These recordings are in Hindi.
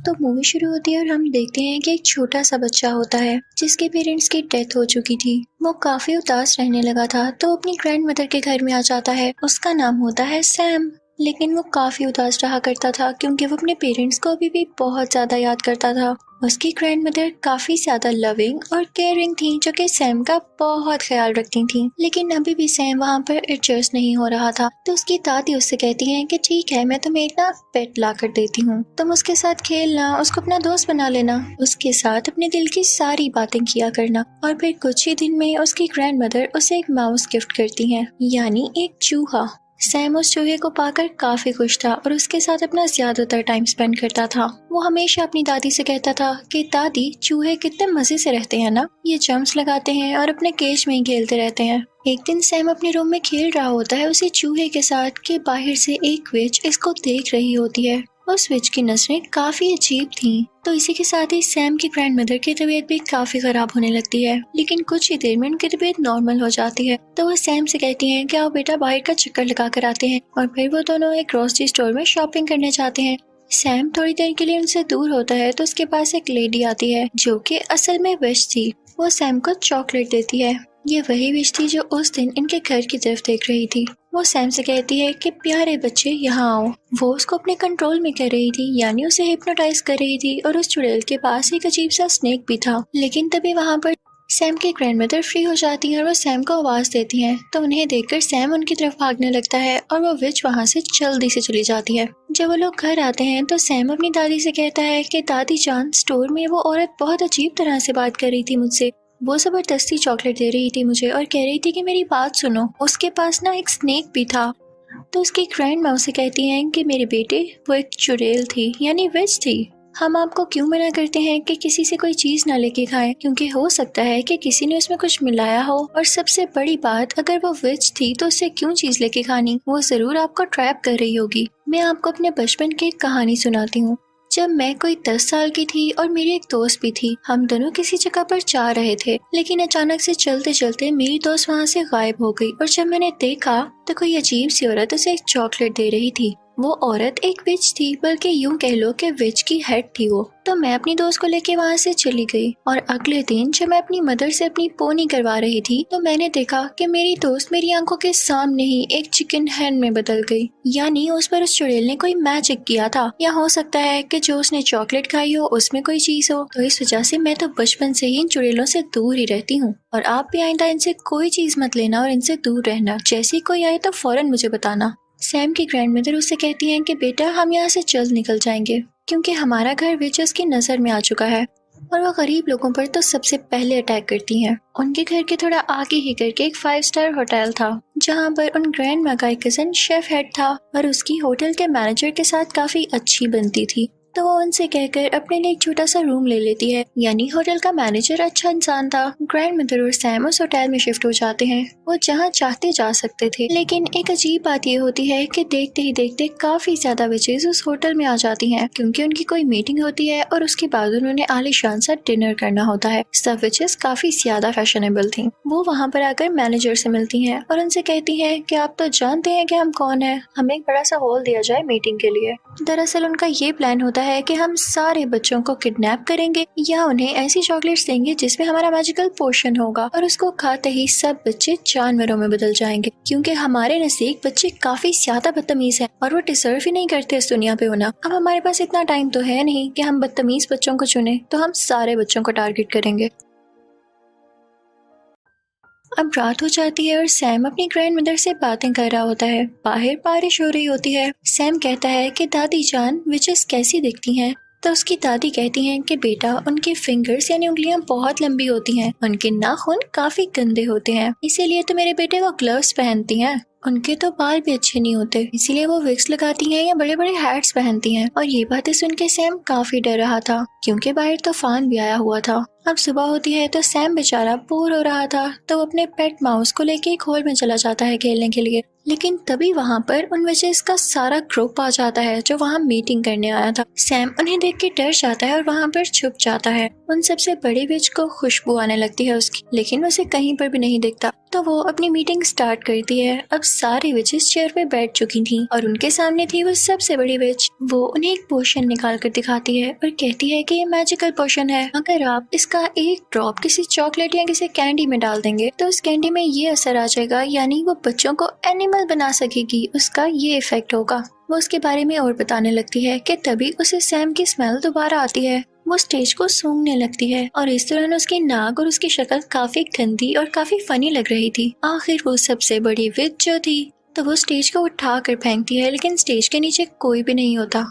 तो मूवी शुरू होती है और हम देखते हैं कि एक छोटा सा बच्चा होता है जिसके पेरेंट्स की डेथ हो चुकी थी। वो काफी उदास रहने लगा था तो अपनी ग्रैंड मदर के घर में आ जाता है। उसका नाम होता है सैम। लेकिन वो काफी उदास रहा करता था क्योंकि वो अपने पेरेंट्स को अभी भी बहुत ज्यादा याद करता था। उसकी ग्रैंड मदर काफी ज्यादा लविंग और केयरिंग थी जो कि सैम का बहुत ख्याल रखती थी। लेकिन अभी भी सैम वहाँ पर एडजस्ट नहीं हो रहा था तो उसकी दादी उससे कहती है कि ठीक है, मैं तुम्हें एक ना पेट ला कर देती हूँ, तुम उसके साथ खेलना, उसको अपना दोस्त बना लेना, उसके साथ अपने दिल की सारी बातें किया करना। और फिर कुछ ही दिन में उसकी ग्रैंड मदर उसे एक माउस गिफ्ट करती है, यानी एक चूहा। सैम उस चूहे को पाकर काफी खुश था और उसके साथ अपना ज्यादातर टाइम स्पेंड करता था। वो हमेशा अपनी दादी से कहता था कि दादी, चूहे कितने मजे से रहते हैं ना, ये जंप्स लगाते हैं और अपने केज में ही खेलते रहते हैं। एक दिन सैम अपने रूम में खेल रहा होता है उसी चूहे के साथ कि बाहर से एक विच इसको देख रही होती है। उस विच की नजरें काफी अजीब थीं। तो इसी के साथ ही सैम की ग्रैंड मदर की तबीयत भी काफी खराब होने लगती है। लेकिन कुछ ही देर में उनकी तबीयत नॉर्मल हो जाती है। तो वो सैम से कहती हैं कि आओ बेटा, बाहर का चक्कर लगा कर आते हैं। और फिर वो दोनों एक ग्रोसरी स्टोर में शॉपिंग करने जाते हैं। सैम थोड़ी देर के लिए उनसे दूर होता है तो उसके पास एक लेडी आती है जो कि असल में विश थी। वो सैम को चॉकलेट देती है। ये वही विश थी जो उस दिन इनके घर की तरफ देख रही थी। वो सैम से कहती है कि प्यारे बच्चे यहाँ आओ। वो उसको अपने कंट्रोल में कर रही थी, यानी उसे हिप्नोटाइज कर रही थी। और उस चुड़ैल के पास एक अजीब सा स्नेक भी था। लेकिन तभी वहाँ पर सैम की ग्रैंडमदर फ्री हो जाती है और वो सैम को आवाज देती हैं। तो उन्हें देखकर सैम उनकी तरफ भागने लगता है और वो विच वहाँ से जल्दी से चली जाती है। जब वो लोग घर आते हैं तो सैम अपनी दादी से कहता है कि दादी जान, स्टोर में वो औरत बहुत अजीब तरह से बात कर रही थी मुझसे। वो जबरदस्ती चॉकलेट दे रही थी मुझे और कह रही थी कि मेरी बात सुनो, उसके पास ना एक स्नेक भी था। तो उसकी ग्रैंड माँ उसे कहती हैं कि मेरे बेटे, वो एक चुड़ैल थी, यानी विच थी। हम आपको क्यों मना करते हैं कि किसी से कोई चीज ना लेके खाएं, क्योंकि हो सकता है कि किसी ने उसमें कुछ मिलाया हो। और सबसे बड़ी बात, अगर वो विच थी तो उससे क्यों चीज लेके खानी, वो जरूर आपको ट्रैप कर रही होगी। मैं आपको अपने बचपन की एक कहानी सुनाती हूँ। जब मैं कोई 10 साल की थी और मेरी एक दोस्त भी थी, हम दोनों किसी जगह पर जा रहे थे। लेकिन अचानक से चलते चलते मेरी दोस्त वहाँ से गायब हो गई। और जब मैंने देखा तो कोई अजीब सी औरत उसे एक चॉकलेट दे रही थी। वो औरत एक विच थी, बल्कि यूं कह लो कि विच की हेड थी वो। तो मैं अपनी दोस्त को लेके वहाँ से चली गई। और अगले दिन जब मैं अपनी मदर से अपनी पोनी करवा रही थी तो मैंने देखा कि मेरी दोस्त मेरी आंखों के सामने ही एक चिकन हैन में बदल गई। यानी उस पर उस चुड़ैल ने कोई मैजिक किया था, या हो सकता है कि जो उसने चॉकलेट खाई हो उसमें कोई चीज हो। तो इस वजह से मैं तो बचपन से ही इन चुड़ैलों से दूर ही रहती हूँ। और आप भी आइंदा इनसे कोई चीज मत लेना और इनसे दूर रहना। जैसे कोई आए तो फौरन मुझे बताना। सैम की ग्रैंडमदर उससे कहती हैं कि बेटा, हम यहाँ से जल्द निकल जाएंगे क्योंकि हमारा घर विचेस की नजर में आ चुका है और वो गरीब लोगों पर तो सबसे पहले अटैक करती हैं। उनके घर के थोड़ा आगे ही करके एक 5 स्टार होटल था जहाँ पर उन ग्रैंड माँ का एक कजन शेफ हेड था और उसकी होटल के मैनेजर के साथ काफी अच्छी बनती थी। तो वो उनसे कहकर अपने लिए एक छोटा सा रूम ले लेती है। यानी होटल का मैनेजर अच्छा इंसान था। ग्रैंड मदर और सैम उस होटल में शिफ्ट हो जाते हैं। वो जहाँ चाहते जा सकते थे। लेकिन एक अजीब बात ये होती है कि देखते ही देखते काफी ज्यादा विचेस उस होटल में आ जाती हैं क्योंकि उनकी कोई मीटिंग होती है और उसके बाद उन्होंने आलीशान सा डिनर करना होता है। सब विचेस काफी ज्यादा फैशनेबल थी। वो वहाँ पर आकर मैनेजर से मिलती हैं और उनसे कहती हैं कि आप तो जानते हैं कि हम कौन है, हमें एक बड़ा सा हॉल दिया जाए मीटिंग के लिए। दरअसल उनका ये प्लान होता है कि हम सारे बच्चों को किडनैप करेंगे या उन्हें ऐसी चॉकलेट्स देंगे जिसमें हमारा मैजिकल पोशन होगा और उसको खाते ही सब बच्चे जानवरों में बदल जाएंगे क्योंकि हमारे नजदीक बच्चे काफी ज्यादा बदतमीज हैं और वो डिजर्व ही नहीं करते इस दुनिया पे होना। अब हमारे पास इतना टाइम तो है नहीं कि हम बदतमीज बच्चों को चुने, तो हम सारे बच्चों को टारगेट करेंगे। अब रात हो जाती है और सैम अपनी ग्रैंड मदर से बातें कर रहा होता है। बाहर बारिश हो रही होती है। सैम कहता है कि दादी जान, विचेस कैसी दिखती हैं? तो उसकी दादी कहती हैं कि बेटा, उनके फिंगर्स यानी उंगलियां बहुत लंबी होती हैं, उनके नाखून काफी गंदे होते हैं, इसीलिए तो मेरे बेटे वो ग्लव्स पहनती हैं। उनके तो बाल भी अच्छे नहीं होते, इसीलिए वो विग्स लगाती हैं या बड़े बड़े हैट्स पहनती हैं। और ये बातें सुन के सैम काफी डर रहा था क्योंकि बाहर तूफान भी आया हुआ था। अब सुबह होती है तो सैम बेचारा बोर हो रहा था, तो वो अपने पेट माउस को लेके एक हॉल में चला जाता है खेलने के लिए। लेकिन तभी वहाँ पर उन विचेस का सारा ग्रुप आ जाता है जो वहाँ मीटिंग करने आया था। सैम उन्हें देख के डर जाता है और वहाँ पर छुप जाता है। उन सबसे बड़ी विच को खुशबू आने लगती है उसकी, लेकिन उसे कहीं पर भी नहीं दिखता। तो वो अपनी मीटिंग स्टार्ट करती है। अब सारी विचेस चेयर पे बैठ चुकी थी और उनके सामने थी वो सबसे बड़ी विच। वो उन्हें एक पोशन निकाल कर दिखाती है और कहती है कि ये मैजिकल पोशन है। अगर आप इसका एक ड्रॉप किसी चॉकलेट या किसी कैंडी में डाल देंगे तो उस कैंडी में ये असर आ जाएगा, यानी वो बच्चों को एनिमल बना सकेगी, उसका ये इफेक्ट होगा। वो उसके बारे में और बताने लगती है कि तभी उसे सैम की स्मेल दोबारा आती है। वो स्टेज को सूंघने लगती है और इस दौरान उसकी नाक और उसकी शक्ल काफी गंदी और काफी फनी लग रही थी। आखिर वो सबसे बड़ी विच जो थी तो वो स्टेज को उठा कर फेंकती है, लेकिन स्टेज के नीचे कोई भी नहीं होता।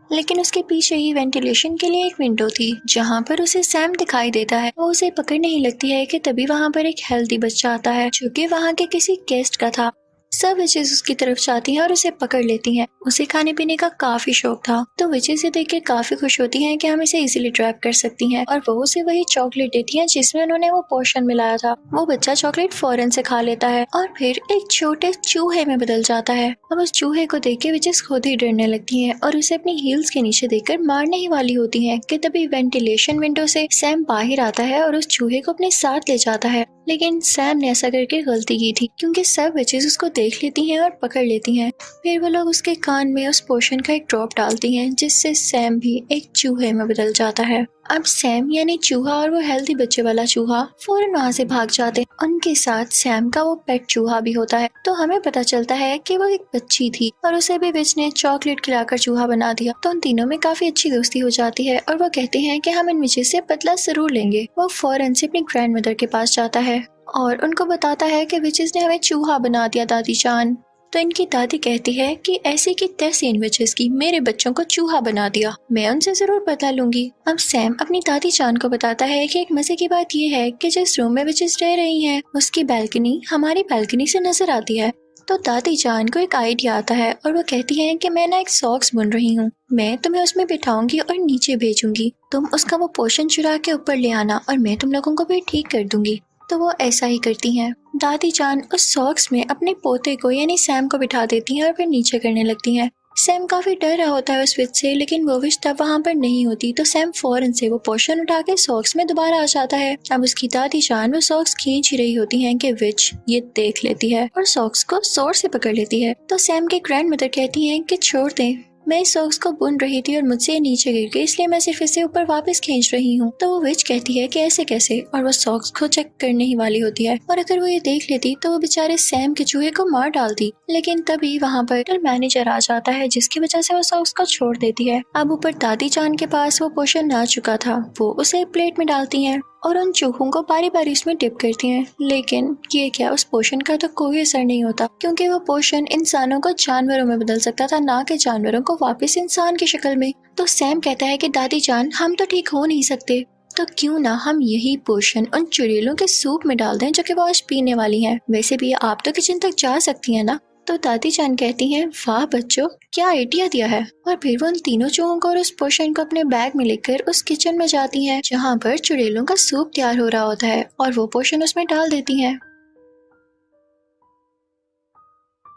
लेकिन उसके पीछे ही वेंटिलेशन के लिए एक विंडो थी जहाँ पर उसे सैम दिखाई देता है। वो उसे पकड़ने ही लगती है कि तभी वहाँ पर एक हेल्दी बच्चा आता है जो कि वहाँ के किसी गेस्ट का था। सब विचेस उसकी तरफ जाती हैं और उसे पकड़ लेती हैं। उसे खाने पीने का काफी शौक था, तो विचेस से देख के काफी खुश होती हैं कि हम इसे इजीली ट्रैप कर सकती हैं, और वो उसे वही चॉकलेट देती हैं जिसमें उन्होंने वो पोशन मिलाया था। वो बच्चा चॉकलेट फौरन से खा लेता है और फिर एक छोटे चूहे में बदल जाता है। अब उस चूहे को देख के विचेस खुद ही डरने लगती हैं और उसे अपनी हील्स के नीचे देखकर मारने ही वाली होती हैं कि तभी वेंटिलेशन विंडो से सैम बाहर आता है और उस चूहे को अपने साथ ले जाता है। लेकिन सैम ने ऐसा करके गलती की थी क्योंकि सब विचेस उसको देख लेती हैं और पकड़ लेती हैं। फिर वो लोग उसके कान में उस पोशन का एक ड्रॉप डालती हैं जिससे सैम भी एक चूहे में बदल जाता है। अब सैम यानी चूहा और वो हेल्दी बच्चे वाला चूहा फौरन वहाँ से भाग जाते हैं। उनके साथ सैम का वो पेट चूहा भी होता है। तो हमें पता चलता है कि वो एक बच्ची थी और उसे भी विच ने चॉकलेट खिलाकर चूहा बना दिया। तो उन तीनों में काफी अच्छी दोस्ती हो जाती है और वो कहते हैं कि हम इन विचेस से बदला जरूर लेंगे। वो फौरन से अपनी ग्रैंड मदर के पास जाता है और उनको बताता है कि विचेस ने हमें चूहा बना दिया दादी जान। तो इनकी दादी कहती है कि ऐसी की तैसी इन विचेस की मेरे बच्चों को चूहा बना दिया, मैं उनसे जरूर बदला लूंगी। अब सैम अपनी दादी जान को बताता है कि एक मजे की बात ये है कि जिस रूम में विचेस रह रही हैं उसकी बैल्कनी हमारी बैल्कनी से नजर आती है। तो दादी जान को एक आइडिया आता है और वो कहती है कि मैं ना एक सॉक्स बुन रही हूँ, मैं तुम्हें उसमें बिठाऊंगी और नीचे भेजूंगी, तुम उसका वो पोर्शन चुरा के ऊपर ले आना और मैं तुम लोगों को भी ठीक कर दूंगी। तो वो ऐसा ही करती हैं। दादी जान उस सॉक्स में अपने पोते को यानी सैम को बिठा देती हैं और फिर नीचे करने लगती हैं। सैम काफी डर रहा होता है उस विच से, लेकिन वो विच तब वहाँ पर नहीं होती। तो सैम फौरन से वो पोर्शन उठा के सॉक्स में दोबारा आ जाता है। अब उसकी दादी जान वो सॉक्स खींच ही रही होती है कि विच ये देख लेती है और सॉक्स को जोर से पकड़ लेती है। तो सैम के ग्रैंड मदर कहती है कि छोड़ दें, मैं इस सॉक्स को बुन रही थी और मुझसे नीचे गिर गई, इसलिए मैं सिर्फ इसे ऊपर वापस खींच रही हूँ। तो वो विच कहती है कि ऐसे कैसे, और वो सॉक्स को चेक करने ही वाली होती है। और अगर वो ये देख लेती तो वो बेचारे सैम के चूहे को मार डालती। लेकिन तभी वहाँ पर मैनेजर आ जाता है जिसकी वजह से वो सॉक्स को छोड़ देती है। अब ऊपर दादी जान के पास वो पोशन आ चुका था, वो उसे प्लेट में डालती है और उन चूहों को बारी बारी उसमें डिप करती हैं। लेकिन ये क्या, उस पोशन का तो कोई असर नहीं होता क्योंकि वो पोशन इंसानों को जानवरों में बदल सकता था, ना कि जानवरों को वापस इंसान की शक्ल में। तो सैम कहता है कि दादी जान हम तो ठीक हो नहीं सकते, तो क्यों ना हम यही पोशन उन चुड़ैलों के सूप में डाल दें जो कि वो आज पीने वाली हैं। वैसे भी आप तो किचन तक जा सकती हैं ना। तो दादी जान कहती हैं वाह बच्चों, क्या आइडिया दिया है। और फिर वो उन तीनों चूहों को और उस पोशन को अपने बैग में लेकर उस किचन में जाती हैं जहाँ पर चुड़ैलों का सूप तैयार हो रहा होता है और वो पोशन उसमें डाल देती हैं।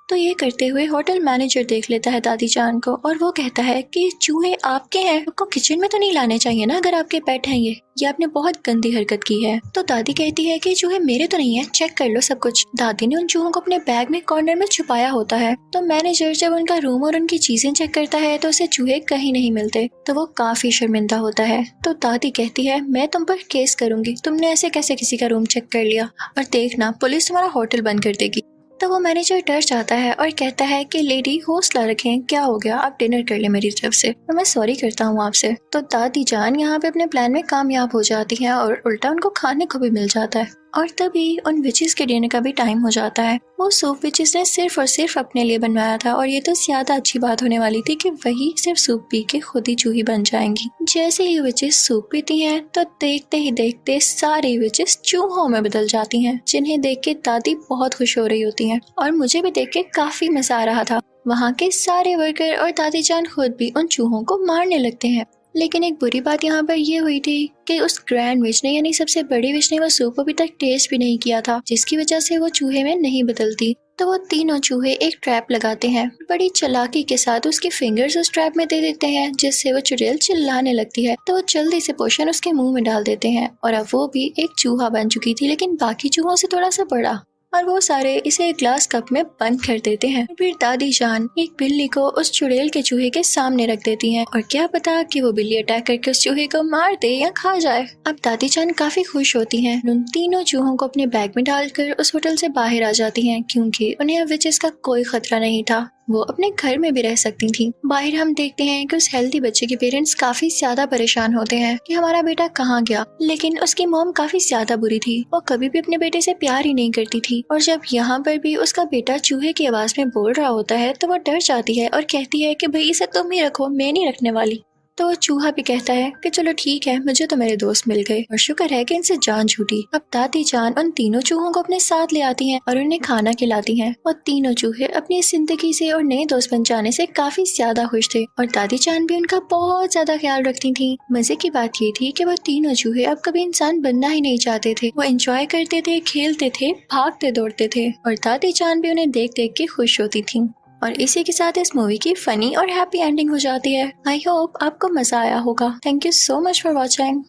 तो ये करते हुए होटल मैनेजर देख लेता है दादी जान को और वो कहता है कि चूहे आपके हैं, आपको किचन में तो नहीं लाने चाहिए ना अगर आपके पेट हैं। ये आपने बहुत गंदी हरकत की है। तो दादी कहती है कि चूहे मेरे तो नहीं है, चेक कर लो सब कुछ। दादी ने उन चूहों को अपने बैग में कॉर्नर में छुपाया होता है। तो मैनेजर जब उनका रूम और उनकी चीजें चेक करता है तो उसे चूहे कहीं नहीं मिलते। तो वो काफी शर्मिंदा होता है। तो दादी कहती है मैं तुम पर केस करूंगी, तुमने ऐसे कैसे किसी का रूम चेक कर लिया, और देखना पुलिस तुम्हारा होटल बंद कर देगी। तो वो मैनेजर डर जाता है और कहता है कि लेडी हौसला रखें, क्या हो गया, आप डिनर कर ले मेरी तरफ से और मैं सॉरी करता हूँ आपसे। तो दादी जान यहाँ पे अपने प्लान में कामयाब हो जाती है और उल्टा उनको खाने को भी मिल जाता है। और तभी उन विचेस के डिनर का भी टाइम हो जाता है। वो सूप विचेस ने सिर्फ और सिर्फ अपने लिए बनवाया था और ये तो ज्यादा अच्छी बात होने वाली थी कि वही सिर्फ सूप पी के खुद ही चूही बन जाएंगी। जैसे ही विचेस सूप पीती हैं तो देखते ही देखते सारी विचेस चूहों में बदल जाती हैं, जिन्हें देख के दादी बहुत खुश हो रही होती हैं और मुझे भी देख के काफी मजा आ रहा था। वहाँ के सारे वर्कर और दादी जान खुद भी उन चूहों को मारने लगते हैं। लेकिन एक बुरी बात यहाँ पर ये हुई थी कि उस ग्रैंड विच ने यानी सबसे बड़ी विच ने वो सूप अभी तक टेस्ट भी नहीं किया था, जिसकी वजह से वो चूहे में नहीं बदलती। तो वो तीनों चूहे एक ट्रैप लगाते हैं, बड़ी चालाकी के साथ उसके फिंगर्स उस ट्रैप में दे देते हैं, जिससे वो चुड़ैल चिल्लाने लगती है। तो वो जल्दी से पोषण उसके मुंह में डाल देते हैं और अब वो भी एक चूहा बन चुकी थी, लेकिन बाकी चूहों से थोड़ा सा बड़ा। और वो सारे इसे एक ग्लास कप में बंद कर देते हैं। फिर दादी जान एक बिल्ली को उस चुड़ैल के चूहे के सामने रख देती हैं और क्या पता कि वो बिल्ली अटैक करके उस चूहे को मार दे या खा जाए। अब दादी जान काफी खुश होती हैं, उन तीनों चूहों को अपने बैग में डालकर उस होटल से बाहर आ जाती हैं, क्योंकि उन्हें अब विचेस का कोई खतरा नहीं था। वो अपने घर में भी रह सकती थी। बाहर हम देखते हैं कि उस हेल्दी बच्चे के पेरेंट्स काफी ज्यादा परेशान होते हैं कि हमारा बेटा कहाँ गया, लेकिन उसकी मॉम काफी ज्यादा बुरी थी। वो कभी भी अपने बेटे से प्यार ही नहीं करती थी और जब यहाँ पर भी उसका बेटा चूहे की आवाज में बोल रहा होता है तो वो डर जाती है और कहती है कि भाई इसे तुम ही रखो, मैं नहीं रखने वाली। तो वो चूहा भी कहता है कि चलो ठीक है, मुझे तो मेरे दोस्त मिल गए और शुक्र है कि इनसे जान छूटी। अब दादी जान उन तीनों चूहों को अपने साथ ले आती हैं और उन्हें खाना खिलाती हैं और तीनों चूहे अपनी जिंदगी से और नए दोस्त बन जाने से काफी ज्यादा खुश थे और दादी जान भी उनका बहुत ज्यादा ख्याल रखती थी। मजे की बात ये थी कि वो तीनों चूहे अब कभी इंसान बनना ही नहीं चाहते थे। वो एंजॉय करते थे, खेलते थे, भागते दौड़ते थे और दादी जान भी उन्हें देख देख के खुश होती थी। और इसी के साथ इस मूवी की फनी और हैप्पी एंडिंग हो जाती है। आई होप आपको मजा आया होगा। Thank you so much for watching.